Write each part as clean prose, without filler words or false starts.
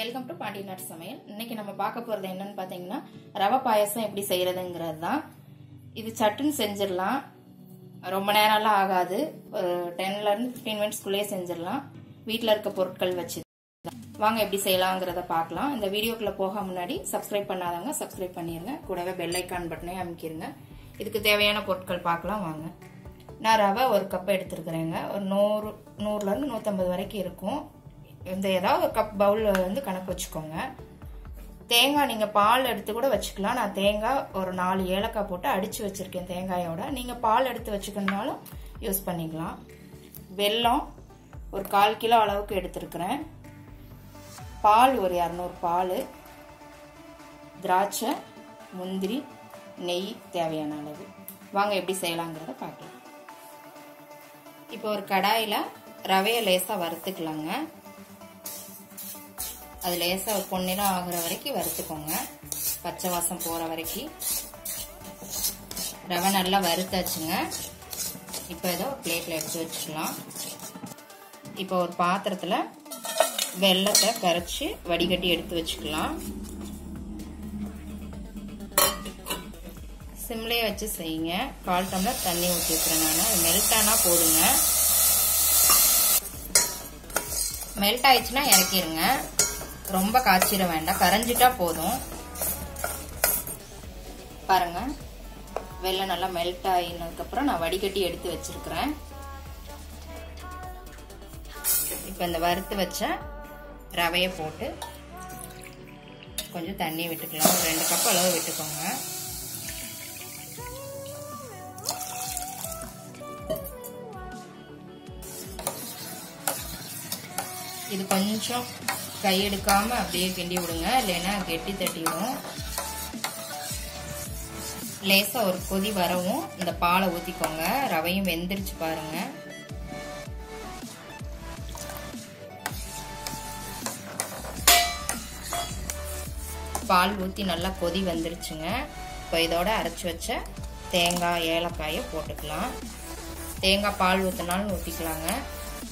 Welcome to பாட்டி நாட்டு சமையல். இன்னைக்கு நம்ம பார்க்க போறது என்னன்னு பாத்தீங்கன்னா ரவை பாயசம் எப்படி செய்யறதுங்கிறது தான். இது சட்டுன்னு செஞ்சிடலாம், ரொம்ப நேரம்லாம் ஆகாது. ஒரு 10ல இருந்து 15 மினிட்ஸ்க்குள்ளேயே செஞ்சிடலாம். வீட்டில் இருக்க பொருட்கள் வச்சு வாங்க எப்படி செய்யலாங்கிறத பார்க்கலாம். இந்த வீடியோக்குள்ள போக முன்னாடி சப்ஸ்கிரைப் பண்ணாதவங்க சப்ஸ்கிரைப் பண்ணிருங்க, கூடவே பெல் ஐக்கான் பட்டனையும் அமைக்கிருங்க. இதுக்கு தேவையான பொருட்கள் பார்க்கலாம் வாங்க. நான் ரவை ஒரு கப் எடுத்துருக்கிறேங்க. ஒரு 100ல இருந்து 150 வரைக்கும் இருக்கும். இந்த ஏதாவது ஒரு கப் பவுல் வந்து கணக்கு வச்சுக்கோங்க. தேங்காய் நீங்க பால் எடுத்து கூட வச்சுக்கலாம். நான் தேங்காய் ஒரு 4 ஏலக்காய் போட்டு அடிச்சு வச்சிருக்கேன் தேங்காயோட. நீங்க பால் எடுத்து வச்சுக்கணும்னாலும் யூஸ் பண்ணிக்கலாம். வெல்லம் ஒரு 1/4 கிலோ அளவுக்கு எடுத்திருக்கிறேன். பால் ஒரு 200 பால், திராட்சை, முந்திரி, நெய் தேவையான அளவு. வாங்க எப்படி செய்யலாங்கிறத பார்க்கலாம். இப்போ ஒரு கடாயில ரவையை லேசா வறுத்துக்கலாங்க. அது லேசா பொன்னிறம் ஆகுற வரைக்கும் வறுத்துக்கோங்க, பச்சை வாசம் போற வரைக்கும். ரவை நல்லா வறுத்தாச்சுங்க. இப்போ ஏதோ பிளேட்ல எடுத்து வச்சுக்கலாம். இப்போ ஒரு பாத்திரத்துல வெல்லத்தை கரைச்சி வடிகட்டி எடுத்து வச்சுக்கலாம். சிம்லேயே வச்சு செய்யுங்க. 1/4 டம்ளர் தண்ணி ஊற்றி வைக்கிறேன் நான். அது மெல்ட் ஆனா போடுங்க. மெல்ட் ஆயிடுச்சுன்னா இறக்கிடுங்க. ரொம்ப காய்ச்சிட வேண்டாம், கரைஞ்சிட்டா போதும். பாருங்க, வெல்லம் நல்லா மெல்ட் ஆகினதுக்கு அப்புறம் நான் வடிகட்டி எடுத்து வச்சிருக்கிறேன். இப்ப இந்த வறுத்து வச்ச ரவையை போட்டு கொஞ்சம் தண்ணி விட்டுக்கலாம். ஒரு 2 கப் அளவு விட்டுக்கோங்க. இது கொஞ்சம் கை எடுக்காம அப்படியே கிண்டி விடுங்க, இல்லைன்னா கெட்டி தட்டிடும். லேசா ஒரு கொதி வரவும் இந்த பாலை ஊத்திக்கோங்க. ரவையும் வெந்துருச்சு பாருங்க. பால் ஊத்தி நல்லா கொதி வந்துருச்சுங்க. இப்போ இதோட அரைச்சு வச்ச தேங்காய் ஏலக்காயை போட்டுக்கலாம். தேங்காய் பால் ஊத்தினாலும் ஊத்திக்கலாங்க.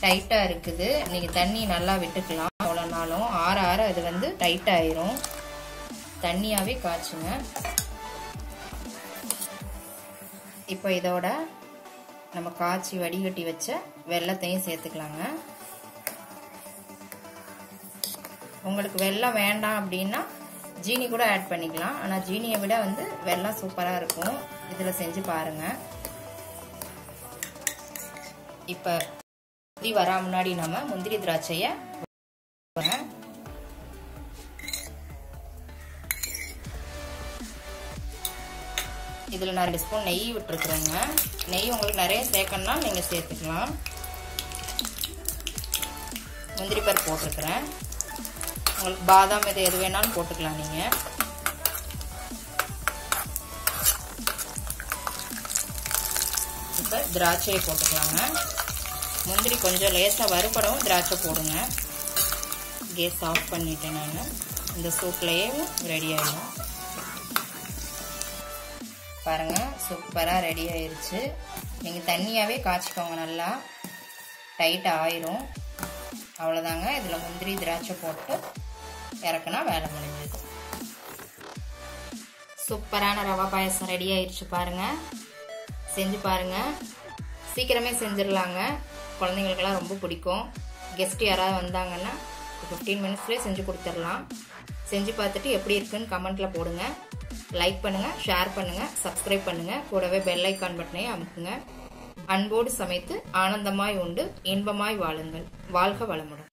டைட்டா இருக்குது, நீங்க தண்ணி நல்லா விட்டுக்கலாம். அவ்வளவு நாளும் ஆற ஆற அது வந்து டைட் ஆயிரும். தண்ணியாவே காய்ச்சுங்க. இப்போ இதோட நம்ம காய்ச்சி வடிகட்டி வச்ச வெல்லத்தையும் சேர்த்துக்கலாங்க. உங்களுக்கு வெல்லம் வேண்டாம் அப்படின்னா ஜீனி கூட ஆட் பண்ணிக்கலாம். ஆனா ஜீனியை விட வந்து வெல்லம் சூப்பரா இருக்கும். இதுல செஞ்சு பாருங்க. இப்ப வரா முன்னாடி நம்ம முந்திரி திராட்சைய இதுல நான் 2 ஸ்பூன் நெய் விட்டுருக்குறேங்க. நெய் உங்களுக்கு நிறைய சேர்க்கணும்னா நீங்க சேர்த்துக்கலாம். முந்திரி பருப்பு போட்டிருக்கிறேன். உங்களுக்கு பாதாம் இது எது வேணாலும் போட்டுக்கலாம் நீங்க. இப்ப திராட்சையை போட்டுக்கலாங்க. முந்திரி கொஞ்சம் லேசா வறுபடவும் திராட்சை போடுங்க. கேஸ் ஆஃப் பண்ணிட்டேன் நான். இந்த சூப்லயே ரெடி ஆயிடும் பாருங்க. சூப்பரா ரெடி ஆயிருச்சு. நீங்க தண்ணியாவே காய்ச்சிக்கோங்க, நல்லா டைட் ஆயிரும். அவ்வளவுதாங்க. இதுல முந்திரி திராட்சை போட்டு இறக்குனா வேலை முடிஞ்சது. சூப்பரான ரவா பாயசம் ரெடி ஆயிருச்சு பாருங்க. செஞ்சு பாருங்க, சீக்கிரமே செஞ்சிடலாங்க. குழந்தைங்களுக்கெல்லாம் ரொம்ப பிடிக்கும். கெஸ்ட் யாராவது வந்தாங்கன்னா 15 மினிட்ஸ்லேயே செஞ்சு கொடுத்துடலாம். செஞ்சு பார்த்துட்டு எப்படி இருக்குன்னு கமெண்ட்ல போடுங்க. லைக் பண்ணுங்க, ஷேர் பண்ணுங்க, சப்ஸ்கிரைப் பண்ணுங்க, கூடவே பெல் ஐக்கான் பட்டனையும் அமுக்குங்க. அன்போடு சமைத்து ஆனந்தமாய் உண்டு இன்பமாய் வாழுங்கள். வாழ்க வளமுடன்.